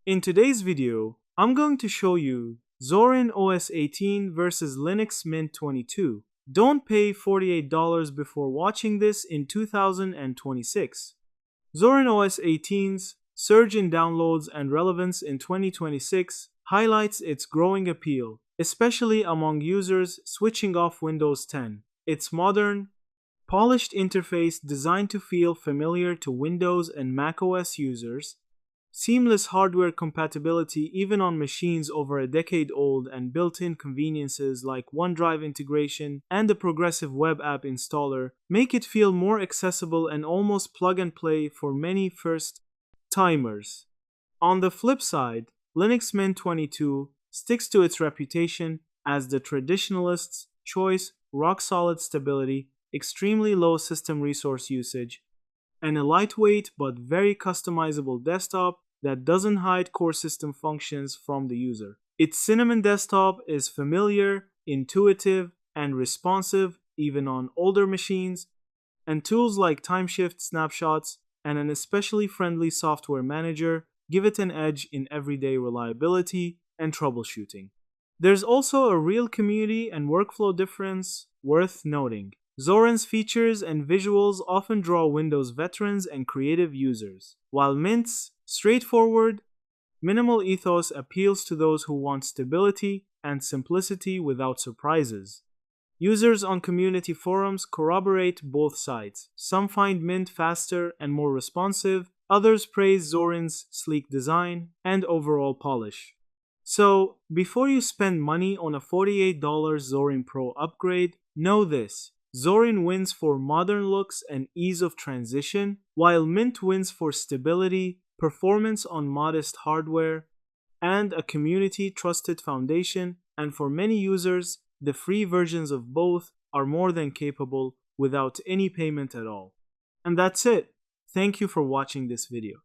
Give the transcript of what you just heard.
In today's video, I'm going to show you Zorin OS 18 versus Linux Mint 22. Don't pay $48 before watching this in 2026. Zorin OS 18's surge in downloads and relevance in 2026 highlights its growing appeal, especially among users switching off Windows 10. Its modern, polished interface designed to feel familiar to Windows and macOS users, seamless hardware compatibility even on machines over a decade old, and built-in conveniences like OneDrive integration and a progressive web app installer make it feel more accessible and almost plug-and-play for many first-timers. On the flip side, Linux Mint 22 sticks to its reputation as the traditionalist's choice: rock-solid stability, extremely low system resource usage, and a lightweight but very customizable desktop that doesn't hide core system functions from the user. Its Cinnamon desktop is familiar, intuitive, and responsive even on older machines, and tools like timeshift snapshots and an especially friendly software manager give it an edge in everyday reliability and troubleshooting. There's also a real community and workflow difference worth noting. Zorin's features and visuals often draw Windows veterans and creative users, while Mint's straightforward, minimal ethos appeals to those who want stability and simplicity without surprises. Users on community forums corroborate both sides. Some find Mint faster and more responsive, others praise Zorin's sleek design and overall polish. So, before you spend money on a $48 Zorin Pro upgrade, know this: Zorin wins for modern looks and ease of transition, while Mint wins for stability, performance on modest hardware, and a community-trusted foundation. And for many users, the free versions of both are more than capable without any payment at all. And that's it. Thank you for watching this video.